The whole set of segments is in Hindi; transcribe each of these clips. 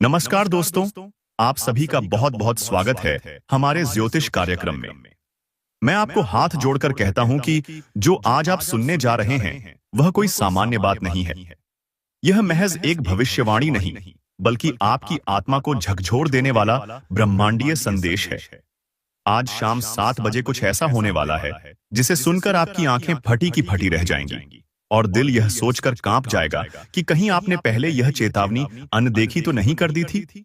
नमस्कार दोस्तों, आप सभी का बहुत बहुत स्वागत है हमारे ज्योतिष कार्यक्रम में। मैं आपको हाथ जोड़कर कहता हूं कि जो आज आप सुनने जा रहे हैं वह कोई सामान्य बात नहीं है। यह महज एक भविष्यवाणी नहीं, बल्कि आपकी आत्मा को झकझोर देने वाला ब्रह्मांडीय संदेश है। आज शाम 7 बजे कुछ ऐसा होने वाला है जिसे सुनकर आपकी आंखें फटी की फटी रह जाएंगी और दिल यह सोचकर कांप जाएगा कि कहीं आपने पहले यह चेतावनी अनदेखी तो नहीं कर दी थी।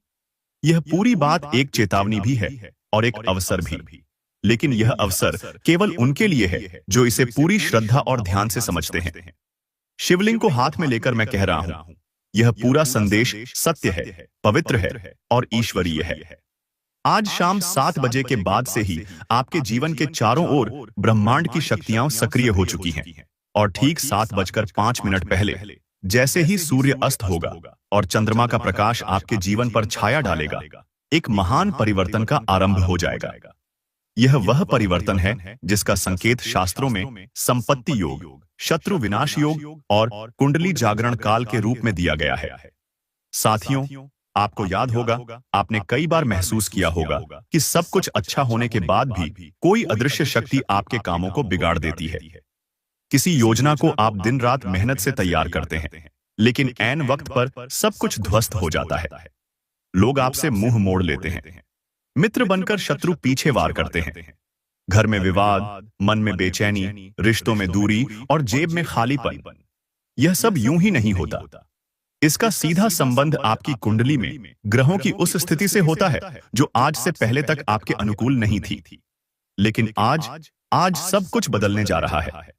यह पूरी बात एक चेतावनी भी है और एक अवसर भी, लेकिन यह अवसर केवल उनके लिए है जो इसे पूरी श्रद्धा और ध्यान से समझते हैं। शिवलिंग को हाथ में लेकर मैं कह रहा हूं, यह पूरा संदेश सत्य है, पवित्र है और ईश्वरीय है। आज शाम 7 बजे के बाद से ही आपके जीवन के चारों ओर ब्रह्मांड की शक्तियां सक्रिय हो चुकी हैं और ठीक 7:05 पहले जैसे ही सूर्य अस्त होगा और चंद्रमा का प्रकाश आपके जीवन पर छाया डालेगा, एक महान परिवर्तन का आरंभ हो जाएगा। यह वह परिवर्तन है जिसका संकेत शास्त्रों में संपत्ति योग, शत्रु विनाश योग और कुंडली जागरण काल के रूप में दिया गया है। साथियों, आपको याद होगा, आपने कई बार महसूस किया होगा कि सब कुछ अच्छा होने के बाद भी कोई अदृश्य शक्ति आपके कामों को बिगाड़ देती है। किसी योजना को आप दिन रात मेहनत से तैयार करते हैं, लेकिन ऐन वक्त पर सब कुछ ध्वस्त हो जाता है। लोग आपसे मुंह मोड़ लेते हैं, मित्र बनकर शत्रु पीछे वार करते हैं। घर में विवाद, मन में बेचैनी, रिश्तों में दूरी और जेब में खालीपन। यह सब यूं ही नहीं होता। इसका सीधा संबंध आपकी कुंडली में ग्रहों की उस स्थिति से होता है जो आज से पहले तक आपके अनुकूल नहीं थी। लेकिन आज सब कुछ बदलने जा रहा है।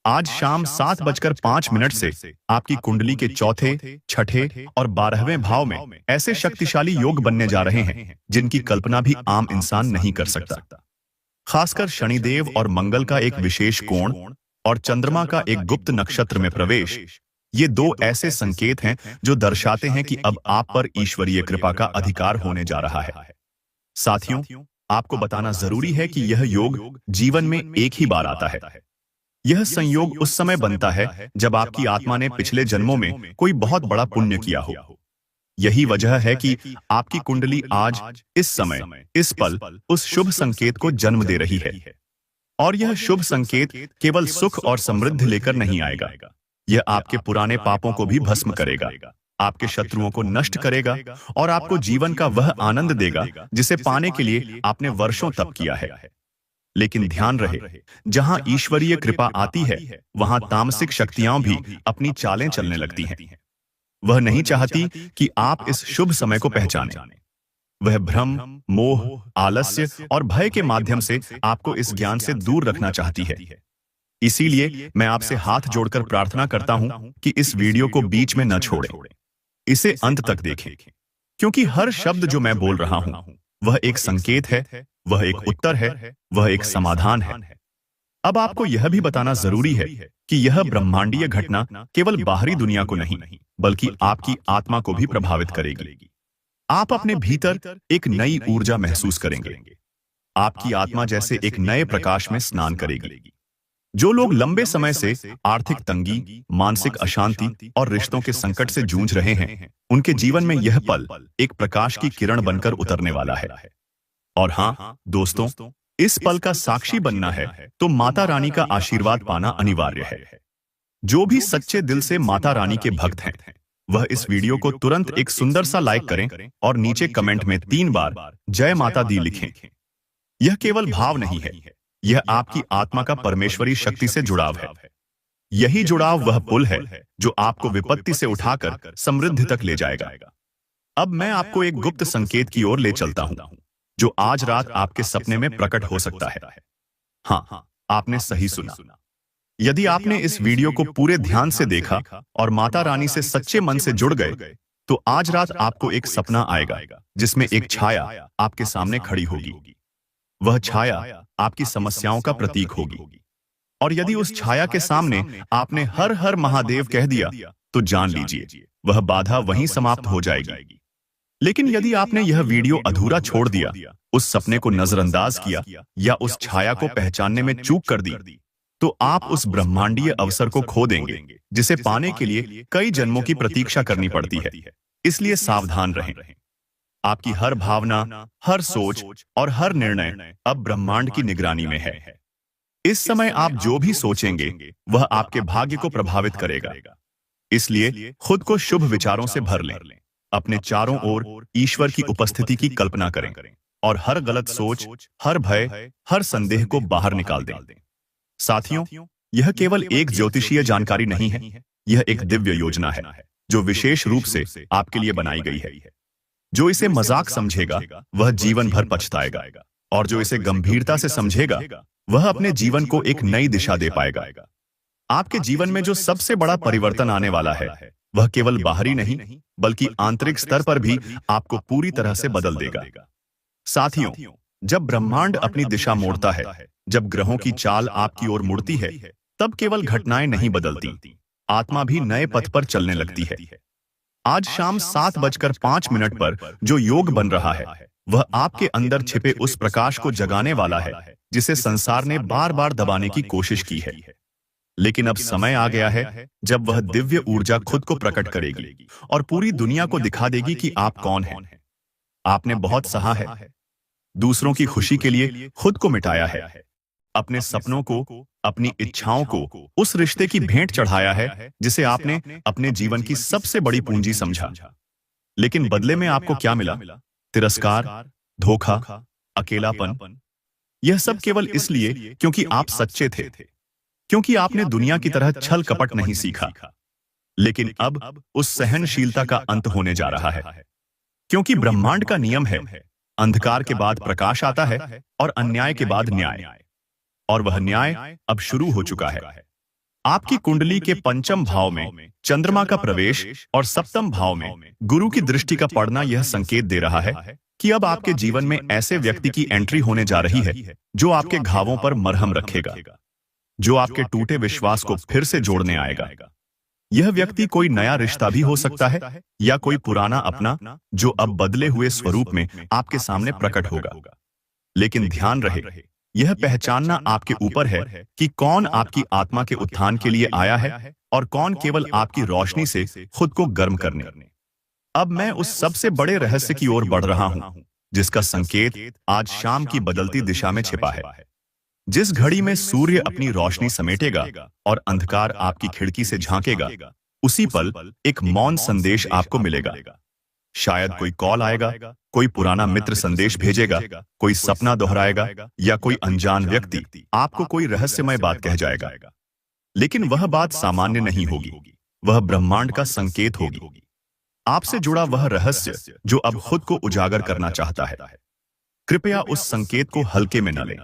आज शाम 7:05 से आपकी कुंडली के चौथे, छठे और 12वें भाव में ऐसे शक्तिशाली योग बनने जा रहे हैं जिनकी कल्पना भी आम इंसान नहीं कर सकता। खासकर शनिदेव और मंगल का एक विशेष कोण और चंद्रमा का एक गुप्त नक्षत्र में प्रवेश, ये दो ऐसे संकेत हैं जो दर्शाते हैं कि अब आप पर ईश्वरीय कृपा का अधिकार होने जा रहा है। साथियों, आपको बताना जरूरी है कि यह योग जीवन में एक ही बार आता है। यह संयोग उस समय बनता है जब आपकी आत्मा ने पिछले जन्मों में कोई बहुत बड़ा पुण्य किया हो। यही वजह है कि आपकी कुंडली आज, इस समय, इस पल उस शुभ संकेत को जन्म दे रही है। और यह शुभ संकेत केवल सुख और समृद्धि लेकर नहीं आएगा। यह आपके पुराने पापों को भी भस्म करेगा, आपके शत्रुओं को नष्ट करेगा और आपको जीवन का वह आनंद देगा जिसे पाने के लिए आपने वर्षों तप किया है। लेकिन ध्यान रहे, जहां ईश्वरीय कृपा आती है, वहां तामसिक शक्तियां भी अपनी चालें चलने लगती हैं। वह नहीं चाहती कि आप इस शुभ समय को पहचानें। वह भ्रम, मोह, आलस्य और भय के माध्यम से आपको इस ज्ञान से दूर रखना चाहती है। इसीलिए मैं आपसे हाथ जोड़कर प्रार्थना करता हूं कि इस वीडियो को बीच में न छोड़ें। इसे अंत तक देखें, क्योंकि हर शब्द जो मैं बोल रहा हूं वह एक संकेत है, वह एक उत्तर है, वह एक समाधान है। अब आपको यह भी बताना जरूरी है कि यह ब्रह्मांडीय घटना केवल बाहरी दुनिया को नहीं, बल्कि आपकी आत्मा को भी प्रभावित करेगी। आप अपने भीतर एक नई ऊर्जा महसूस करेंगे। आपकी आत्मा जैसे एक नए प्रकाश में स्नान करेगी। जो लोग लंबे समय से आर्थिक तंगी, मानसिक अशांति और रिश्तों के संकट से जूझ रहे हैं, उनके जीवन में यह पल एक प्रकाश की किरण बनकर उतरने वाला है। और हाँ दोस्तों, इस पल का साक्षी बनना है तो माता रानी का आशीर्वाद पाना अनिवार्य है। जो भी सच्चे दिल से माता रानी के भक्त हैं, वह इस वीडियो को तुरंत एक सुंदर सा लाइक करें और नीचे कमेंट में 3 बार जय माता दी लिखें। यह केवल भाव नहीं है, यह आपकी आत्मा का परमेश्वरी शक्ति से जुड़ाव है। यही जुड़ाव वह पुल है जो आपको विपत्ति से उठाकर समृद्धि तक ले जाएगा। अब मैं आपको एक गुप्त संकेत की ओर ले चलता हूं जो आज रात आपके सपने में प्रकट हो सकता है। हाँ, आपने सही सुना। यदि आपने इस वीडियो को पूरे ध्यान से देखा और माता रानी से सच्चे मन से जुड़ गए, तो आज रात आपको एक सपना आएगा जिसमें एक छाया आपके सामने खड़ी होगी। वह छाया आपकी समस्याओं का प्रतीक होगी। और यदि उस छाया के सामने आपने हर हर महादेव कह दिया, तो जान लीजिए वह बाधा वहीं समाप्त हो जाएगी। लेकिन यदि आपने यह वीडियो अधूरा छोड़ दिया, उस सपने को नजरअंदाज किया या उस छाया को पहचानने में चूक कर दी, तो आप उस ब्रह्मांडीय अवसर को खो देंगे जिसे पाने के लिए कई जन्मों की प्रतीक्षा करनी पड़ती है। इसलिए सावधान रहें। आपकी हर भावना, हर सोच और हर निर्णय अब ब्रह्मांड की निगरानी में है। इस समय आप जो भी सोचेंगे वह आपके भाग्य को प्रभावित करेगा। इसलिए खुद को शुभ विचारों से भर लें। अपने चारों ओर ईश्वर की उपस्थिति की कल्पना करें और हर गलत सोच, हर भय, हर संदेह को बाहर निकाल दें। साथियों, यह केवल एक ज्योतिषीय जानकारी नहीं है, यह एक दिव्य योजना है जो विशेष रूप से आपके लिए बनाई गई है। जो इसे मजाक समझेगा वह जीवन भर पछताएगा, और जो इसे गंभीरता से समझेगा वह अपने जीवन को एक नई दिशा दे पाएगा। आपके जीवन में जो सबसे बड़ा परिवर्तन आने वाला है वह केवल बाहरी नहीं बल्कि आंतरिक स्तर पर भी आपको पूरी तरह से बदल देगा। साथियों, जब ब्रह्मांड अपनी दिशा मोड़ता है, जब ग्रहों की चाल आपकी ओर मुड़ती है, तब केवल घटनाएं नहीं बदलती, आत्मा भी नए पथ पर चलने लगती है। आज शाम 7:05 पर जो योग बन रहा है वह आपके अंदर छिपे उस प्रकाश को जगाने वाला है जिसे संसार ने बार बार दबाने की कोशिश की है। लेकिन अब समय आ गया है जब वह दिव्य ऊर्जा खुद को प्रकट करेगी और पूरी दुनिया को दिखा देगी कि आप कौन हैं। आपने बहुत सहा है, दूसरों की खुशी के लिए खुद को मिटाया है, अपने सपनों को, अपनी इच्छाओं को उस रिश्ते की भेंट चढ़ाया है जिसे आपने अपने जीवन की सबसे बड़ी पूंजी समझा। लेकिन बदले में आपको क्या मिला? तिरस्कार, धोखा, अकेलापन। यह सब केवल इसलिए क्योंकि आप सच्चे थे, क्योंकि आपने दुनिया की तरह छल कपट नहीं सीखा। लेकिन अब उस सहनशीलता का अंत होने जा रहा है, क्योंकि ब्रह्मांड का नियम है, अंधकार के बाद प्रकाश आता है और अन्याय के बाद न्याय। और वह न्याय अब शुरू हो चुका है। आपकी कुंडली के पंचम भाव में चंद्रमा का प्रवेश और सप्तम भाव में गुरु की दृष्टि का पड़ना यह संकेत दे रहा है कि अब आपके जीवन में ऐसे व्यक्ति की एंट्री होने जा रही है जो आपके घावों पर मरहम रखेगा, जो आपके टूटे विश्वास को फिर से जोड़ने आएगा। यह व्यक्ति कोई नया रिश्ता भी हो सकता है या कोई पुराना अपना जो अब बदले हुए स्वरूप में आपके सामने प्रकट होगा। लेकिन ध्यान रहे, यह पहचानना आपके ऊपर है कि कौन आपकी आत्मा के उत्थान के लिए आया है और कौन केवल आपकी रोशनी से खुद को गर्म करने। अब मैं उस सबसे बड़े रहस्य की ओर बढ़ रहा हूं जिसका संकेत आज शाम की बदलती दिशा में छिपा है। जिस घड़ी में सूर्य अपनी रोशनी समेटेगा और अंधकार आपकी खिड़की से झांकेगा, उसी पल एक मौन संदेश आपको मिलेगा। शायद कोई कॉल आएगा, कोई पुराना मित्र संदेश भेजेगा, कोई सपना दोहराएगा या कोई अनजान व्यक्ति आपको कोई रहस्यमय बात कह जाएगा। लेकिन वह बात सामान्य नहीं होगी, वह ब्रह्मांड का संकेत होगी, आपसे जुड़ा वह रहस्य जो अब खुद को उजागर करना चाहता है। कृपया उस संकेत को हल्के में न लें,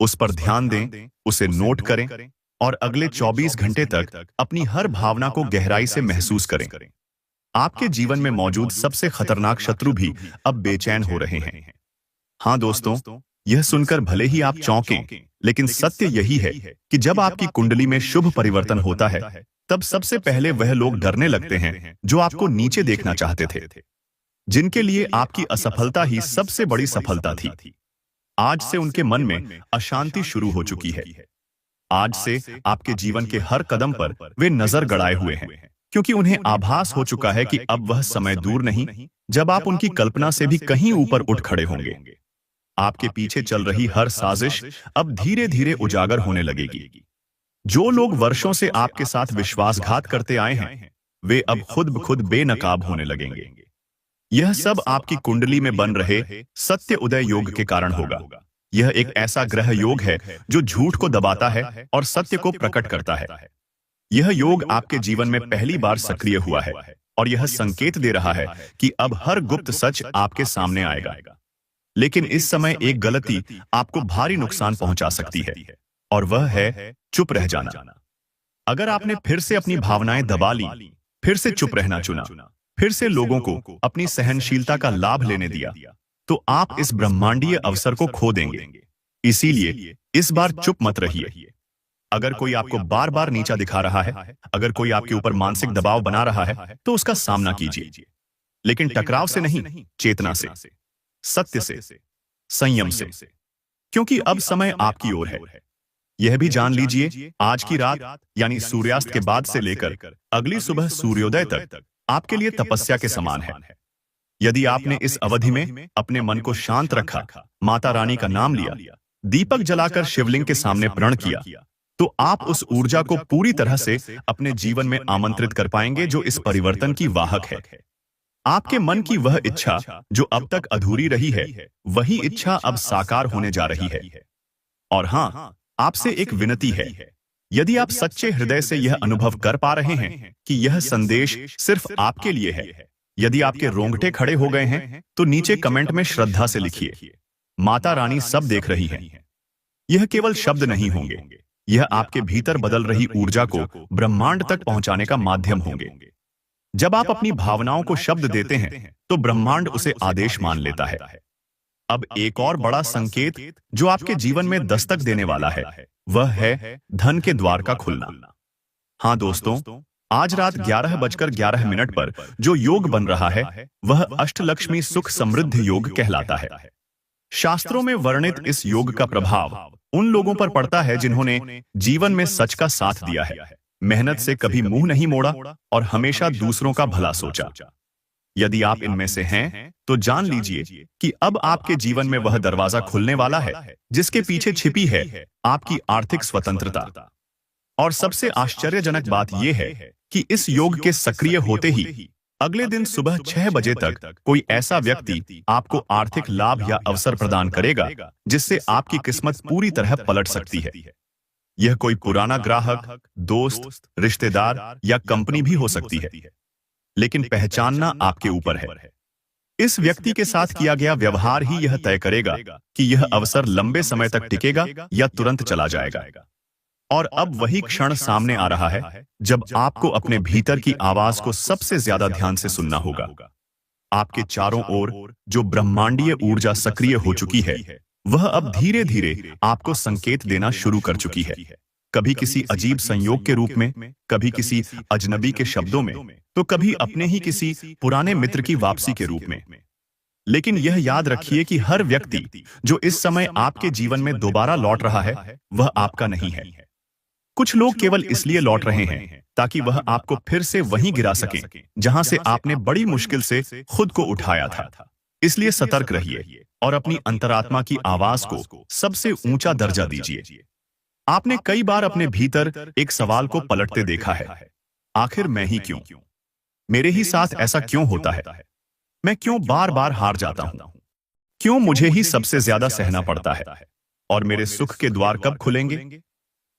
उस पर ध्यान दें, उसे नोट करें और अगले 24 घंटे तक अपनी हर भावना को गहराई से महसूस करें। आपके जीवन में मौजूद सबसे खतरनाक शत्रु भी अब बेचैन हो रहे हैं। हाँ दोस्तों, यह सुनकर भले ही आप चौंकें, लेकिन सत्य यही है कि जब आपकी कुंडली में शुभ परिवर्तन होता है, तब सबसे पहले वह लोग डरने लगते हैं जो आपको नीचे देखना चाहते थे, जिनके लिए आपकी असफलता ही सबसे बड़ी सफलता थी। आज से उनके मन में अशांति शुरू हो चुकी है। आज से आपके जीवन के हर कदम पर वे नजर गड़ाए हुए हैं, क्योंकि उन्हें आभास हो चुका है कि अब वह समय दूर नहीं जब आप उनकी कल्पना से भी कहीं ऊपर उठ खड़े होंगे। आपके पीछे चल रही हर साजिश अब धीरे धीरे उजागर होने लगेगी। जो लोग वर्षों से आपके साथ विश्वासघात करते आए हैं, वे अब खुद ब खुद बेनकाब होने लगेंगे। यह सब आपकी कुंडली में बन रहे सत्य उदय योग के कारण होगा। यह एक ऐसा ग्रह योग है जो झूठ को दबाता है और सत्य को प्रकट करता है। यह योग आपके जीवन में पहली बार सक्रिय हुआ है और यह संकेत दे रहा है कि अब हर गुप्त सच आपके सामने आएगा। लेकिन इस समय एक गलती आपको भारी नुकसान पहुंचा सकती है, और वह है चुप रह जाना। अगर आपने फिर से अपनी भावनाएं दबा ली, फिर से चुप रहना चुना, फिर से लोगों को अपनी सहनशीलता का लाभ लेने दिया, तो आप इस ब्रह्मांडीय अवसर को खो देंगे। इसीलिए इस बार चुप मत रहिए। अगर कोई आपको बार बार नीचा दिखा रहा है, अगर कोई आपके ऊपर मानसिक दबाव बना रहा है, तो उसका सामना कीजिए, लेकिन टकराव से नहीं, चेतना से, सत्य से, संयम से, क्योंकि अब समय आपकी ओर है। यह भी जान लीजिए, आज की रात यानी सूर्यास्त के बाद से लेकर अगली सुबह सूर्योदय तक आपके लिए तपस्या के समान है। यदि आपने इस अवधि में अपने मन को शांत रखा, माता रानी का नाम लिया, दीपक जलाकर शिवलिंग के सामने प्रण किया, तो आप उस ऊर्जा को पूरी तरह से अपने जीवन में आमंत्रित कर पाएंगे जो इस परिवर्तन की वाहक है। आपके मन की वह इच्छा जो अब तक अधूरी रही है, वही इच्छा अब साकार होने जा रही है। और हां, आपसे एक विनती है, यदि आप सच्चे हृदय से यह अनुभव कर पा रहे हैं कि यह संदेश सिर्फ आपके लिए है, यदि आपके रोंगटे खड़े हो गए हैं, तो नीचे कमेंट में श्रद्धा से लिखिए, माता रानी सब देख रही हैं। यह केवल शब्द नहीं होंगे, यह आपके भीतर बदल रही ऊर्जा को ब्रह्मांड तक पहुंचाने का माध्यम होंगे। जब आप अपनी भावनाओं को शब्द देते हैं, तो ब्रह्मांड उसे आदेश मान लेता है। अब एक और बड़ा संकेत जो आपके जीवन में दस्तक देने वाला है, वह है धन के द्वार का खुलना। हां दोस्तों, आज रात 11:11 पर जो योग बन रहा है, वह अष्टलक्ष्मी सुख समृद्ध योग कहलाता है। शास्त्रों में वर्णित इस योग का प्रभाव उन लोगों पर पड़ता है जिन्होंने जीवन में सच का साथ दिया है, मेहनत से कभी मुंह नहीं मोड़ा और हमेशा दूसरों का भला सोचा। यदि आप इनमें से हैं, तो जान लीजिए कि अब आपके जीवन में वह दरवाजा खुलने वाला है जिसके पीछे छिपी है आपकी आर्थिक स्वतंत्रता। और सबसे आश्चर्यजनक बात यह है कि इस योग के सक्रिय होते ही अगले दिन सुबह 6 बजे तक कोई ऐसा व्यक्ति आपको आर्थिक लाभ या अवसर प्रदान करेगा जिससे आपकी किस्मत पूरी तरह पलट सकती है। यह कोई पुराना ग्राहक, दोस्त, रिश्तेदार या कंपनी भी हो सकती है, लेकिन पहचानना आपके ऊपर है। इस व्यक्ति के साथ किया गया व्यवहार ही यह तय करेगा कि यह अवसर लंबे समय तक टिकेगा या तुरंत चला जाएगा। और अब वही क्षण सामने आ रहा है जब आपको अपने भीतर की आवाज को सबसे ज्यादा ध्यान से सुनना होगा। आपके चारों ओर जो ब्रह्मांडीय ऊर्जा सक्रिय हो चुकी है, वह अब धीरे धीरे आपको संकेत देना शुरू कर चुकी है। कभी किसी अजीब संयोग के रूप में, कभी किसी अजनबी के शब्दों में, तो कभी अपने ही किसी पुराने मित्र की वापसी के रूप में। लेकिन यह याद रखिए कि हर व्यक्ति जो इस समय आपके जीवन में दोबारा लौट रहा है, वह आपका नहीं है। कुछ लोग केवल इसलिए लौट रहे हैं ताकि वह आपको फिर से वहीं गिरा सकें जहां से आपने बड़ी मुश्किल से खुद को उठाया था। इसलिए सतर्क रहिए और अपनी अंतरात्मा की आवाज को सबसे ऊंचा दर्जा दीजिए। आपने कई बार अपने भीतर एक सवाल को पलटते देखा है, आखिर मैं ही क्यों? मेरे ही साथ ऐसा क्यों होता है? मैं क्यों बार बार हार जाता हूं? क्यों मुझे ही सबसे ज्यादा सहना पड़ता है? और मेरे सुख के द्वार कब खुलेंगे?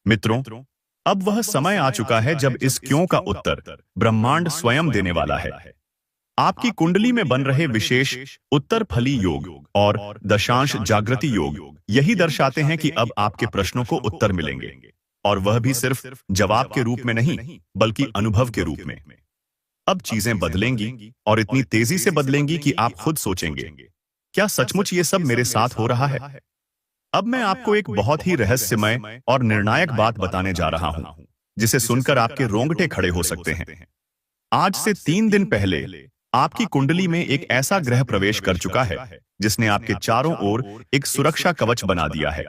मित्रों, अब वह समय आ चुका है जब इस क्यों का उत्तर ब्रह्मांड स्वयं देने वाला है। आपकी कुंडली में बन रहे विशेष उत्तर फली योग और दशांश जागृति योग यही दर्शाते हैं कि अब आपके प्रश्नों को उत्तर मिलेंगे, और वह भी सिर्फ जवाब के रूप में नहीं, बल्कि अनुभव के रूप में। अब चीजें बदलेंगी और इतनी तेजी से बदलेंगी कि आप खुद सोचेंगे, क्या सचमुच ये सब मेरे साथ हो रहा है? अब मैं आपको एक बहुत ही रहस्यमय और निर्णायक बात बताने जा रहा हूं, जिसे सुनकर आपके रोंगटे खड़े हो सकते हैं। आज से 3 दिन पहले आपकी कुंडली में एक ऐसा ग्रह प्रवेश कर चुका है जिसने आपके चारों ओर एक सुरक्षा कवच बना दिया है।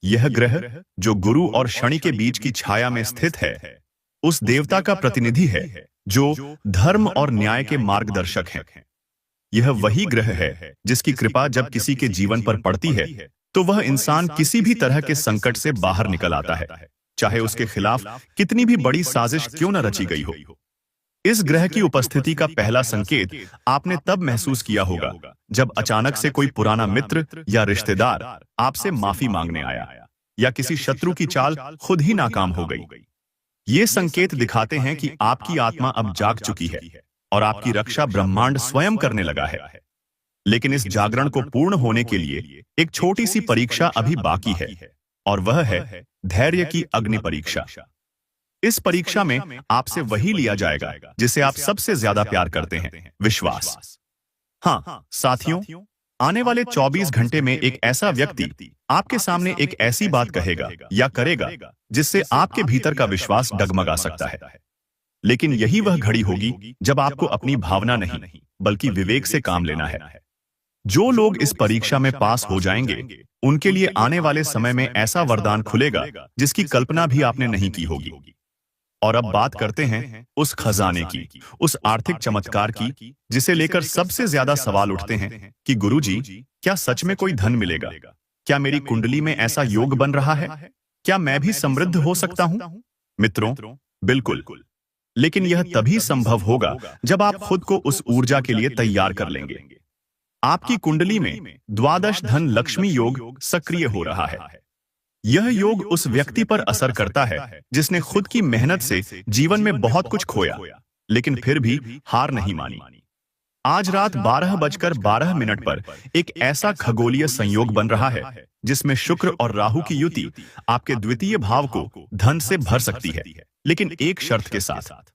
यह ग्रह, जो गुरु और शनि के बीच की छाया में स्थित है, उस देवता का प्रतिनिधि है जो धर्म और न्याय के मार्गदर्शक हैं। यह वही ग्रह है जिसकी कृपा जब किसी के जीवन पर पड़ती है, तो वह इंसान किसी भी तरह के संकट से बाहर निकल आता है, चाहे उसके खिलाफ कितनी भी बड़ी साजिश क्यों न रची गई हो। इस ग्रह की उपस्थिति का पहला संकेत आपने तब महसूस किया होगा जब अचानक से कोई पुराना मित्र या रिश्तेदार आपसे माफी मांगने आया, या किसी शत्रु की चाल खुद ही नाकाम हो गई। ये संकेत दिखाते हैं कि आपकी आत्मा अब जाग चुकी है और आपकी रक्षा ब्रह्मांड स्वयं करने लगा है। लेकिन इस जागरण को पूर्ण होने के लिए एक छोटी सी परीक्षा अभी बाकी है, और वह है धैर्य की अग्नि परीक्षा। इस परीक्षा में आपसे वही लिया जाएगा जिसे आप सबसे ज्यादा प्यार करते हैं, विश्वास। हाँ साथियों, आने वाले 24 घंटे में एक ऐसा व्यक्ति आपके सामने एक ऐसी बात कहेगा या करेगा जिससे आपके भीतर का विश्वास डगमगा सकता है। लेकिन यही वह घड़ी होगी जब आपको अपनी भावना नहीं, बल्कि विवेक से काम लेना है। जो लोग इस परीक्षा में पास हो जाएंगे, उनके लिए आने वाले समय में ऐसा वरदान खुलेगा जिसकी कल्पना भी आपने नहीं की होगी। और अब बात करते हैं उस खजाने की, उस आर्थिक चमत्कार की जिसे लेकर सबसे ज्यादा सवाल उठते हैं कि गुरुजी, क्या सच में कोई धन मिलेगा? क्या मेरी कुंडली में ऐसा योग बन रहा है? क्या मैं भी समृद्ध हो सकता हूं? मित्रों, बिल्कुल। लेकिन यह तभी संभव होगा जब आप खुद को उस ऊर्जा के लिए तैयार कर लेंगे। आपकी कुंडली में द्वादश धन लक्ष्मी योग सक्रिय हो रहा है। यह योग उस व्यक्ति पर असर करता है जिसने खुद की मेहनत से जीवन में बहुत कुछ खोया, लेकिन फिर भी हार नहीं मानी। आज रात 12:12 पर एक ऐसा खगोलीय संयोग बन रहा है जिसमें शुक्र और राहु की युति आपके द्वितीय भाव को धन से भर सकती है, लेकिन एक शर्त के साथ।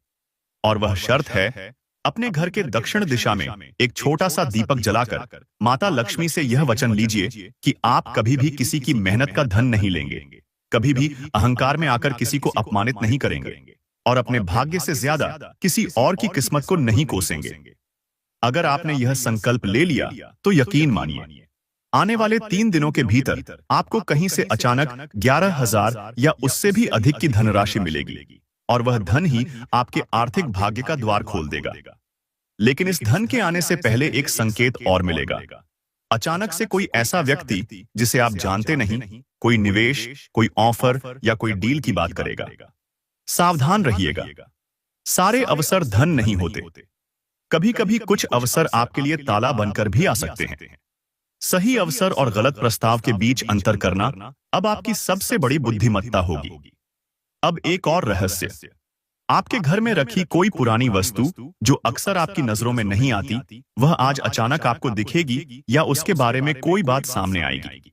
और वह शर्त है, अपने घर के दक्षिण दिशा में एक छोटा सा दीपक जलाकर माता लक्ष्मी से यह वचन लीजिए कि आप कभी भी किसी की मेहनत का धन नहीं लेंगे, कभी भी अहंकार में आकर किसी को अपमानित नहीं करेंगे और अपने भाग्य से ज्यादा किसी और की किस्मत को नहीं कोसेंगे। अगर आपने यह संकल्प ले लिया तो यकीन मानिए, आने वाले 3 दिनों के भीतर आपको कहीं से अचानक 11,000 या उससे भी अधिक की धनराशि मिलेगी और वह धन ही आपके आर्थिक भाग्य का द्वार खोल देगा। लेकिन इस धन के आने से पहले एक संकेत और मिलेगा। अचानक से कोई ऐसा व्यक्ति जिसे आप जानते नहीं, कोई निवेश, कोई ऑफर या कोई डील की बात करेगा। सावधान रहिएगा, सारे अवसर धन नहीं होते। कभी कभी कुछ अवसर आपके लिए ताला बनकर भी आ सकते हैं। सही अवसर और गलत प्रस्ताव के बीच अंतर करना अब आपकी सबसे बड़ी बुद्धिमत्ता होगी। अब एक और रहस्य, आपके घर में रखी कोई पुरानी वस्तु जो अक्सर आपकी नजरों में नहीं आती, वह आज अचानक आपको दिखेगी या उसके बारे में कोई बात सामने आएगी।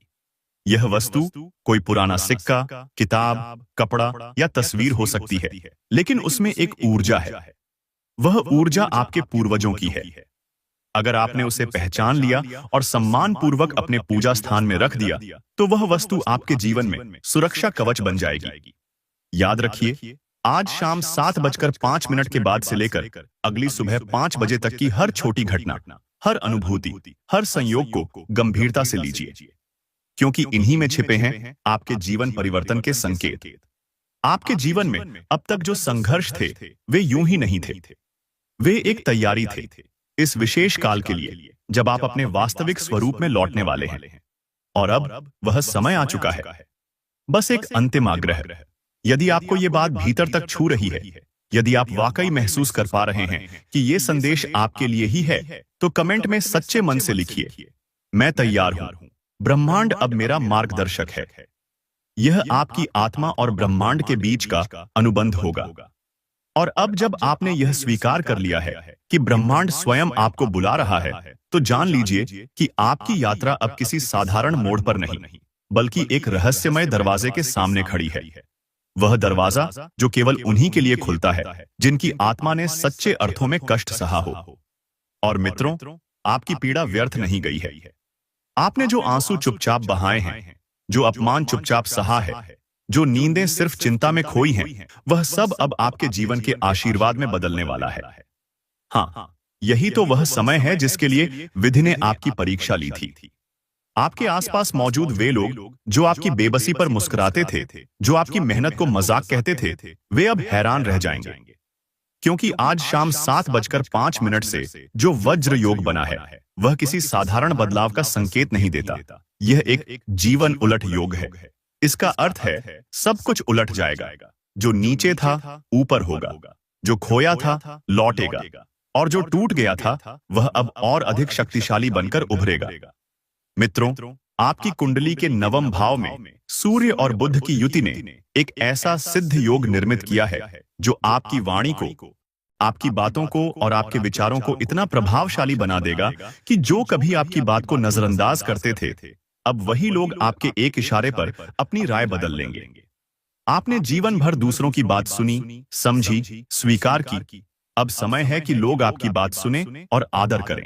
यह वस्तु कोई पुराना सिक्का, किताब, कपड़ा या तस्वीर हो सकती है, लेकिन उसमें एक ऊर्जा है। वह ऊर्जा आपके पूर्वजों की है। अगर आपने उसे पहचान लिया और सम्मान पूर्वक अपने पूजा स्थान में रख दिया, तो वह वस्तु आपके जीवन में सुरक्षा कवच बन जाएगी। याद रखिए, आज शाम 7:05 के बाद से लेकर अगली सुबह 5 बजे तक की हर छोटी घटना, हर अनुभूति, हर संयोग को गंभीरता से लीजिए, क्योंकि इन्हीं में छिपे हैं आपके जीवन परिवर्तन के संकेत। आपके जीवन में अब तक जो संघर्ष थे, वे यूं ही नहीं थे, वे एक तैयारी थे इस विशेष काल के लिए जब आप अपने वास्तविक स्वरूप में लौटने वाले हैं। और अब वह समय आ चुका है। बस एक अंतिम आग्रह, यदि आपको ये बात भीतर तक छू रही है, यदि आप वाकई महसूस कर पा रहे हैं कि ये संदेश आपके लिए ही है, तो कमेंट में सच्चे मन से लिखिए, मैं तैयार हूं, ब्रह्मांड अब मेरा मार्गदर्शक है। यह आपकी आत्मा और ब्रह्मांड के बीच का अनुबंध होगा। और अब जब आपने यह स्वीकार कर लिया है कि ब्रह्मांड स्वयं आपको बुला रहा है, तो जान लीजिए कि आपकी यात्रा अब किसी साधारण मोड़ पर नहीं, बल्कि एक रहस्यमय दरवाजे के सामने खड़ी है। वह दरवाजा जो केवल उन्हीं के लिए खुलता है जिनकी आत्मा ने सच्चे अर्थों में कष्ट सहा हो। और मित्रों, आपकी पीड़ा व्यर्थ नहीं गई है। आपने जो आंसू चुपचाप बहाए हैं, जो अपमान चुपचाप सहा है, जो नींदें सिर्फ चिंता में खोई हैं, वह सब अब आपके जीवन के आशीर्वाद में बदलने वाला है। हाँ, यही तो वह समय है जिसके लिए विधि ने आपकी परीक्षा ली थी। आपके आसपास मौजूद वे लोग जो आपकी बेबसी पर मुस्कुराते थे, जो आपकी मेहनत को मजाक कहते थे, वे अब हैरान रह जाएंगे, क्योंकि आज शाम 7:05 से जो वज्र योग बना है, वह किसी साधारण बदलाव का संकेत नहीं देता। यह एक जीवन उलट योग है। इसका अर्थ है सब कुछ उलट जाएगा। जो नीचे था ऊपर होगा, जो खोया था लौटेगा, और जो टूट गया था वह अब और अधिक शक्तिशाली बनकर उभरेगा। मित्रों, आपकी कुंडली के नवम भाव में सूर्य और बुध की युति ने एक ऐसा सिद्ध योग निर्मित किया है जो आपकी वाणी को, आपकी बातों को और आपके विचारों को इतना प्रभावशाली बना देगा कि जो कभी आपकी बात को नजरअंदाज करते थे, अब वही लोग आपके एक इशारे पर अपनी राय बदल लेंगे। आपने जीवन भर दूसरों की बात सुनी, समझी, स्वीकार की। अब समय है कि लोग आपकी बात सुने और आदर करें।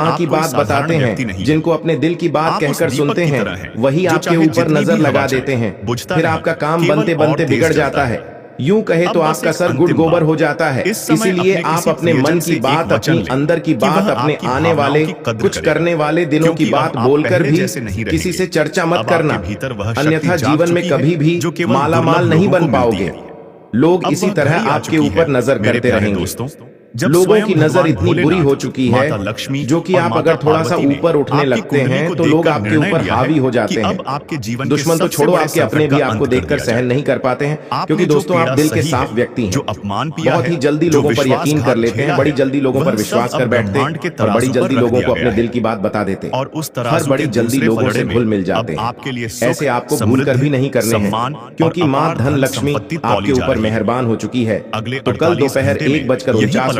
माँ की बात बताते हैं, जिनको अपने दिल की बात कहकर सुनते हैं, वही आपके ऊपर नजर लगा देते हैं। फिर आपका काम बनते बनते बिगड़ जाता है। यूं कहे तो आपका सर गुड़ गोबर हो जाता है। इसीलिए आप अपने मन की बात, अपनी अंदर की बात, अपने आने वाले कुछ करने वाले दिनों की बात बोलकर भी किसी से चर्चा मत करना, अन्यथा जीवन में कभी भी मालामाल नहीं बन पाओगे। लोग इसी तरह आपके ऊपर नजर करते रहेंगे। लोगों की नजर इतनी बुरी हो चुकी है जो कि आप अगर थोड़ा सा ऊपर उठने लगते हैं तो लोग आपके ऊपर हावी हो जाते हैं। दुश्मन तो छोड़ो, आपके अपने भी आपको देखकर सहन नहीं कर पाते हैं, क्योंकि दोस्तों आप दिल के साफ व्यक्ति हैं। बहुत ही जल्दी लोगों पर यकीन कर लेते हैं, बड़ी जल्दी लोगों पर विश्वास कर बैठते हैं और बड़ी जल्दी लोगों को अपने दिल की बात बता देते हैं और बड़ी जल्दी लोगों से घुल मिल जाते हैं। ऐसे आपको भूल कर भी नहीं करने हैं, क्योंकि माँ धन लक्ष्मी आपके ऊपर मेहरबान हो चुकी है। तो कल दोपहर 1:49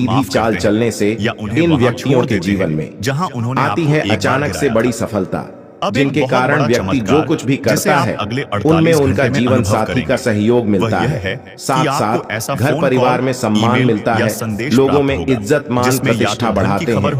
सीधी चाल चलने से इन व्यक्तियों के जीवन में जहां उन्होंने आती है अचानक से बड़ी सफलता, जिनके कारण व्यक्ति जो कुछ भी करता है उनमें उनका जीवन साथी का सहयोग मिलता है, साथ साथ घर परिवार में सम्मान मिलता है, लोगों में इज्जत मान प्रतिष्ठा बढ़ाते हैं।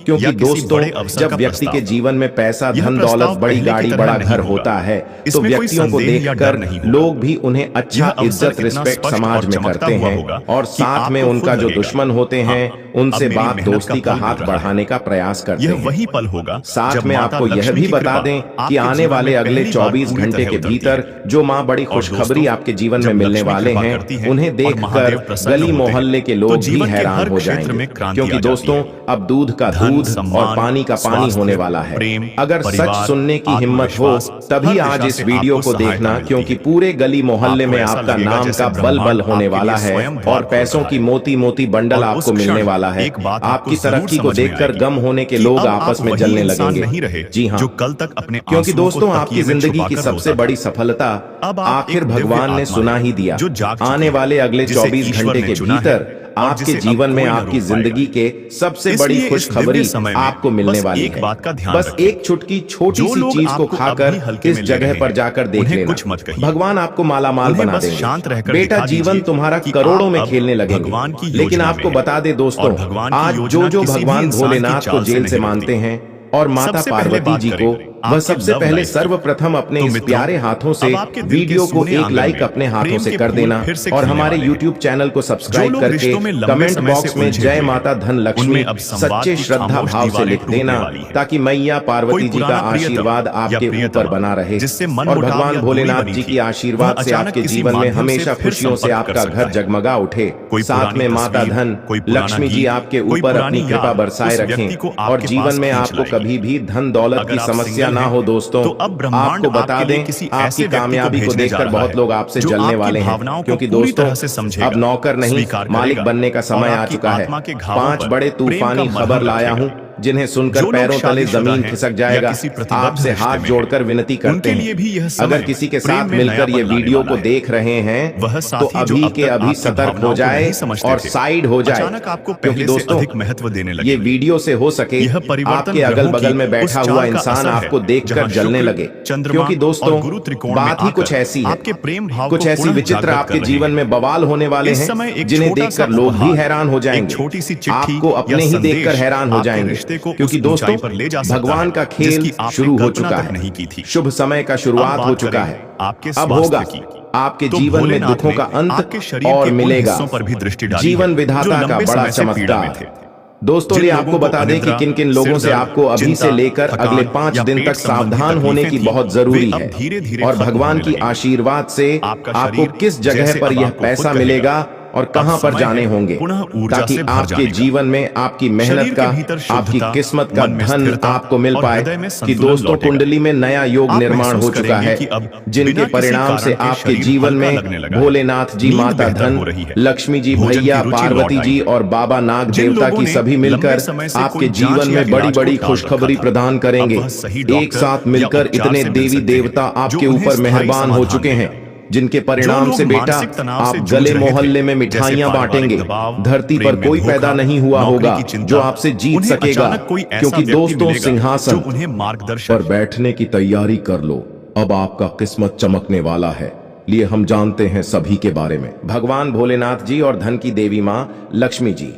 क्योंकि दोस्तों, जब व्यक्ति के जीवन में पैसा, धन दौलत, बड़ी गाड़ी, बड़ा घर होता है तो व्यक्तियों को देखकर लोग भी उन्हें अच्छा इज्जत रिस्पेक्ट समाज में करते हैं, और साथ में उनका जो दुश्मन होते हैं उनसे बात दोस्ती का हाथ बढ़ाने का प्रयास करते हैं। वही पल होगा। साथ में आपको यह भी बता दें कि आने वाले अगले 24 घंटे के भीतर जो माँ बड़ी खुशखबरी आपके जीवन में मिलने वाले हैं, उन्हें देखकर गली मोहल्ले के लोग भी हैरान हो जाएंगे। क्योंकि दोस्तों, अब दूध का दूध और पानी का पानी होने वाला है। अगर सच सुनने की हिम्मत हो तभी आज इस वीडियो को देखना, क्योंकि पूरे गली मोहल्ले में आपका नाम का बल बल होने वाला है और पैसों की मोती मोती बंडल आपको मिलने वाला है। आपकी तरक्की को देखकर गम होने के लोग आपस में जलने लगेंगे। जी हाँ, तक अपने क्योंकि आंसुओं को दोस्तों आपकी तकिए में जिंदगी की छुपाकर सबसे रोता बड़ी था। सफलता अब आप आखिर एक दिव्य भगवान ने आत्मा सुना हैं, ही दिया। जो जाग चुकी आने है, वाले अगले जिसे 24 ईश्वर घंटे ने के चुना है भीतर और आपके जिसे अब जीवन में कोई न आपकी रोक पाएगा। जिंदगी के सबसे बड़ी इसलिए इस खुशखबरी दिव्य समय में आपको मिलने बस वाली एक है। बात का ध्यान बस रखें। एक चुटकी छोटी जो सी लोग चीज को आपको खाकर अभी हल्के इस में ले जगह रहे पर हैं, जाकर देख उन्हें लेना। कुछ मत कहिए। भगवान आपको मालामाल उन्हें बना बस देंगे। शांत रहकर बेटा दिखा जीवन दीजिए तुम्हारा कि करोड़ों आप में अब खेलने भगवान की लगेंगे। लेकिन योजना आपको में हैं। बता दे दोस्तों, और भगवान की आज योजना जो किसी भी भगवान इंसान की भोलेनाथ को चाल से जेल से नहीं मानते रुकती। हैं और माता सबसे पहले पार्वती बात जी को, करें वह आपके सबसे लव पहले लाइफ की। सर्वप्रथम अपने तो इस मित्रों, प्यारे हाथों से अब आपके दिल के वीडियो को सूने एक आंगन लाइक में अपने हाथों प्रेम से के कर फूल देना फिर से और खिलने हमारे वाले हैं। YouTube चैनल को जो सब्सक्राइब लोग करके रिश्तों में लंबे कमेंट समय से बॉक्स में उलझे जय हुए माता हैं, धन लक्ष्मी उनमें अब संवाद सच्चे की श्रद्धा खामोश भाव से दीवारें लिख टूटने देना, वाली हैं। ताकि मैया पार्वती जी का पुराना प्रियतम आशीर्वाद या आपके प्रियतमा ऊपर बना रहे जिससे मन और मुटाव भगवान या दूरी भोलेनाथ बनी जी थी, की आशीर्वाद वह से अचानक आपके किसी जीवन में माध्यम से हमेशा फिर खुशियों से संपर्क कर आपका सकता घर है। जगमगा उठे। कोई साथ पुरानी में माता तस्वीर, धन कोई पुराना लक्ष्मी जी गीत, आपके कोई ऊपर पुरानी अपनी कृपा याद बरसाए उस रखें व्यक्ति को और आपके जीवन पास में खींच आपको लाएगी। कभी भी धन दौलत अगर की आप समस्या सिंगल ना हैं, हो दोस्तों। तो अब ब्रह्मांड आपको बता आपके लिए दें किसी आपकी ऐसे व्यक्ति को कामयाबी को भेजने जा देखकर रहा बहुत है, लोग आपसे जो जलने आपकी वाले हैं, भावनाओं को क्योंकि पूरी दोस्तों तरह से समझेगा, अब नौकर नहीं स्वीकार मालिक करेगा बनने का और समय आ आपकी चुका है। आत्मा के घावों 5 पर बड़े प्रेम का तूफानी मरहम खबर लाया रखेगा। हूँ जिन्हें जो सुनकर लोग पैरों तले शादीशुदा जमीन हैं खिसक या जाएगा। किसी प्रतिबद्ध आपसे रिश्ते हाथ में जोड़कर विनती करते उनके लिए भी यह हैं, समय अगर किसी के प्रेम साथ में मिलकर ये नयापन लाने वीडियो वाला को है। देख रहे हैं वह तो साथी जो अभी अब के तक अभी आपकी सतर्क भावनाओं हो को जाए नहीं समझते और थे, साइड हो जाए, अचानक आपको क्योंकि पहले से दोस्तों अधिक महत्व देने ये लगेंगे। वीडियो से हो सके यह परिवर्तन आपके अगल ग्रहों बगल की में बैठा उस हुआ चाल का इंसान असर है, आपको देखकर जहां जलने शुक्र, लगे। चंद्रमा क्योंकि दोस्तों और गुरु त्रिकोण में बात ही आकर कुछ ऐसी है, आपके प्रेम भाव कुछ को ऐसी पुनः विचित्र जागृत आपके कर रही जीवन है। में बवाल होने वाले इस हैं समय एक जिन्हें छोटा सा देखकर लोग भी उपहार, हैरान हो एक जाएंगे। छोटी सी चिट्ठी आपको या अपने ही देखकर संदेश हैरान हो आपके जाएंगे, रिश्ते को क्योंकि उस दोस्तों ऊंचाई पर ले जा सकता भगवान है, का खेल जिसकी आपने शुरू हो कल्पना चुका तक नहीं की है। थी। शुभ समय का अब शुरुआत बात हो चुका करें है। आपके अब होगा स्वास्थ्य की, आपके तो जीवन में भोलेनाथ दुखों ने का अंत आपके शरीर और के उन मिलेगा। हिस्सों पर भी दृष्टि डाली जीवन है, विधाता जो का लंबे बड़ा समय से पीड़ा में चमत्कार। थे। दोस्तों जिन ये लोगों आपको को बता दें कि अनिद्रा, किन किन लोगों से सिरदर्द, आपको अभी चिंता, से लेकर थकान अगले 5 या दिन पेट तक संबंधी सावधान होने की तकलीफें थीं, बहुत जरूरी वे है। अब धीरे-धीरे और खत्म भगवान होने की लगेंगी। आशीर्वाद से आपका आपको शरीर किस जगह जैसे पर अब यह आपको खुद पैसा कहेगा, मिलेगा और अब कहां पर समय जाने है होंगे, पुनः ऊर्जा ताकि से भर आपके जाने का। जीवन में आपकी मेहनत शरीर का, के भीतर आपकी शुद्धता, किस्मत का मन में धन स्थिरता आपको मिल और पाए हृदय में कि संतुलन दोस्तों लौटेगा। कुंडली में नया योग आप निर्माण महसूस हो चुका करेंगे है, कि अब जिनके बिना किसी परिणाम से कारण के आपके शरीर जीवन हल्का में लगने लगा है। भोलेनाथ जी, नींद माता बेहतर धन हो रही है। लक्ष्मी जी, भोजन की भैया रुचि पार्वती लौट जी आई है। और बाबा नाग जिन देवता लोगों की ने सभी लंबे मिलकर समय से आपके कोई जीवन जांच या में बड़ी इलाज को बड़ी टाल खुशखबरी रखा था, प्रदान करेंगे। अब वह सही एक डॉक्टर साथ या मिलकर उपचार इतने से मिल देवी सकते हैं, देवता जो आपके उन्हें ऊपर स्थायी मेहरबान हो समाधान चुके देगा। हैं, जिनके जो परिणाम लोग से बेटा मानसिक तनाव से आप जूझ गले रहे थे, मोहल्ले में जैसे मिठाइयां पारिवारिक बांटेंगे। दबाव, धरती पर प्रेम में कोई धोखा, पैदा नहीं हुआ नौकरी होगा की चिंता, जो आपसे जीत उन्हें सकेगा, अचानक कोई ऐसा क्योंकि व्यक्ति दोस्तों मिलेगा, सिंहासन जो उन्हें मार्गदर्शन पर बैठने की तैयारी कर लो। अब आपका किस्मत चमकने वाला है। लिए हम जानते हैं सभी के बारे में। भगवान भोलेनाथ जी और धन की देवी मां लक्ष्मी जी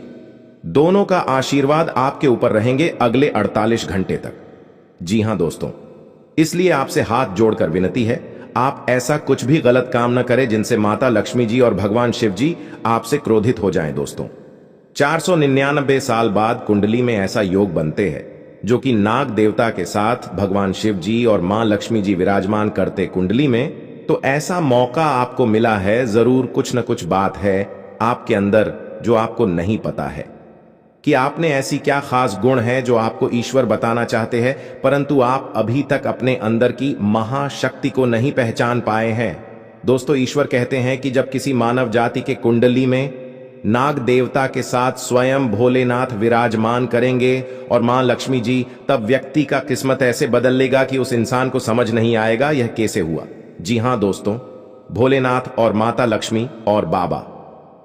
दोनों का आशीर्वाद आपके ऊपर रहेंगे अगले 48 घंटे तक। जी हां दोस्तों, इसलिए आपसे हाथ जोड़कर विनती है, आप ऐसा कुछ भी गलत काम न करें जिनसे माता लक्ष्मी जी और भगवान शिव जी आपसे क्रोधित हो जाएं। दोस्तों 499 साल बाद कुंडली में ऐसा योग बनते हैं जो कि नाग देवता के साथ भगवान शिव जी और मां लक्ष्मी जी विराजमान करते कुंडली में, तो ऐसा मौका आपको मिला है। जरूर कुछ न कुछ बात है आपके अंदर जो आपको नहीं पता है कि आपने ऐसी क्या खास गुण है जो आपको ईश्वर बताना चाहते हैं, परंतु आप अभी तक अपने अंदर की महाशक्ति को नहीं पहचान पाए हैं। दोस्तों ईश्वर कहते हैं कि जब किसी मानव जाति के कुंडली में नाग देवता के साथ स्वयं भोलेनाथ विराजमान करेंगे और मां लक्ष्मी जी, तब व्यक्ति का किस्मत ऐसे बदल लेगा कि उस इंसान को समझ नहीं आएगा यह कैसे हुआ। जी हां दोस्तों, भोलेनाथ और माता लक्ष्मी और बाबा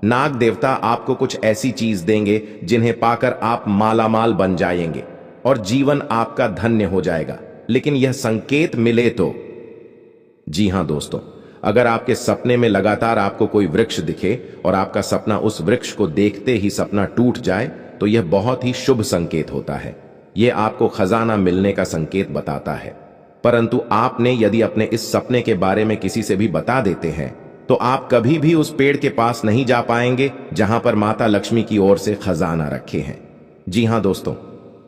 नाग देवता आपको कुछ ऐसी चीज देंगे जिन्हें पाकर आप मालामाल बन जाएंगे और जीवन आपका धन्य हो जाएगा। लेकिन यह संकेत मिले तो। जी हां दोस्तों, अगर आपके सपने में लगातार आपको कोई वृक्ष दिखे और आपका सपना उस वृक्ष को देखते ही सपना टूट जाए, तो यह बहुत ही शुभ संकेत होता है। यह आपको खजाना मिलने का संकेत बताता है। परंतु आपने यदि अपने इस सपने के बारे में किसी से भी बता देते हैं, तो आप कभी भी उस पेड़ के पास नहीं जा पाएंगे जहां पर माता लक्ष्मी की ओर से खजाना रखे हैं। जी हां दोस्तों,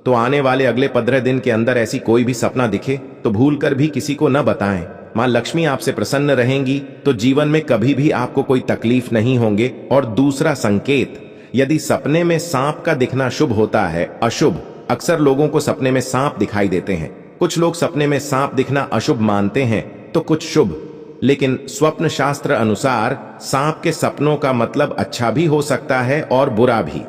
तो आने वाले अगले 15 दिन के अंदर ऐसी कोई भी सपना दिखे तो भूलकर भी किसी को न बताएं। मां लक्ष्मी आपसे प्रसन्न रहेंगी तो जीवन में कभी भी आपको कोई तकलीफ नहीं होंगे। और दूसरा संकेत, यदि सपने में सांप का दिखना शुभ होता है, अशुभ, अक्सर लोगों को सपने में सांप दिखाई देते हैं। कुछ लोग सपने में सांप दिखना अशुभ मानते हैं तो कुछ शुभ, लेकिन स्वप्न शास्त्र अनुसार सांप के सपनों का मतलब अच्छा भी हो सकता है और बुरा भी।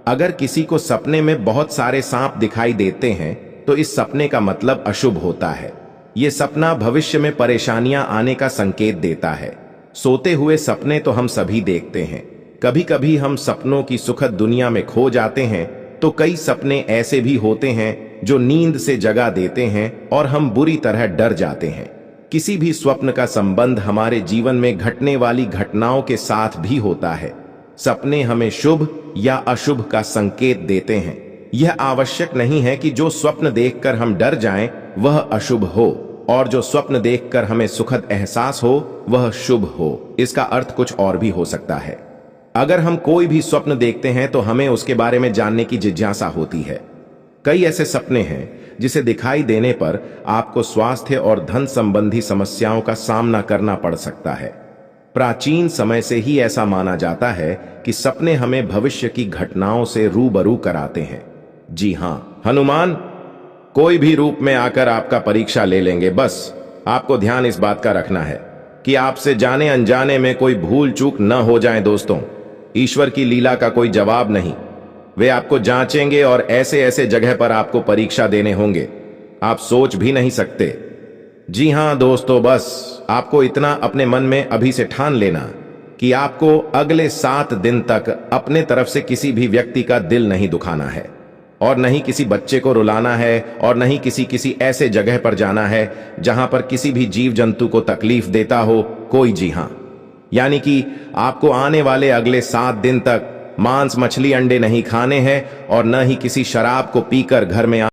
अगर किसी को सपने में बहुत सारे सांप दिखाई देते हैं तो इस सपने का मतलब अशुभ होता है। ये सपना भविष्य में परेशानियां आने का संकेत देता है। सोते हुए सपने तो हम सभी देखते हैं। कभी कभी हम सपनों की सुखद दुनिया में खो जाते हैं, तो कई सपने ऐसे भी होते हैं जो नींद से जगा देते हैं और हम बुरी तरह डर जाते हैं। किसी भी स्वप्न का संबंध हमारे जीवन में घटने वाली घटनाओं के साथ भी होता है। सपने हमें शुभ या अशुभ का संकेत देते हैं। यह आवश्यक नहीं है कि जो स्वप्न देखकर हम डर जाएं वह अशुभ हो, और जो स्वप्न देखकर हमें सुखद एहसास हो वह शुभ हो। इसका अर्थ कुछ और भी हो सकता है। अगर हम कोई भी स्वप्न देखते हैं तो हमें उसके बारे में जानने की जिज्ञासा होती है। कई ऐसे सपने हैं जिसे दिखाई देने पर आपको स्वास्थ्य और धन संबंधी समस्याओं का सामना करना पड़ सकता है। प्राचीन समय से ही ऐसा माना जाता है कि सपने हमें भविष्य की घटनाओं से रूबरू कराते हैं। जी हां, हनुमान कोई भी रूप में आकर आपका परीक्षा ले लेंगे। बस आपको ध्यान इस बात का रखना है कि आपसे जाने अनजाने में कोई भूल चूक न हो जाए। दोस्तों, ईश्वर की लीला का कोई जवाब नहीं। वे आपको जांचेंगे और ऐसे ऐसे जगह पर आपको परीक्षा देने होंगे आप सोच भी नहीं सकते। जी हां दोस्तों, बस आपको इतना अपने मन में अभी से ठान लेना कि आपको अगले 7 दिन तक अपने तरफ से किसी भी व्यक्ति का दिल नहीं दुखाना है, और नहीं किसी बच्चे को रुलाना है, और नहीं किसी ऐसे जगह पर जाना है जहां पर किसी भी जीव जंतु को तकलीफ देता हो कोई। जी हां, यानी कि आपको आने वाले अगले 7 दिन तक मांस, मछली, अंडे नहीं खाने हैं, और न ही किसी शराब को पीकर घर में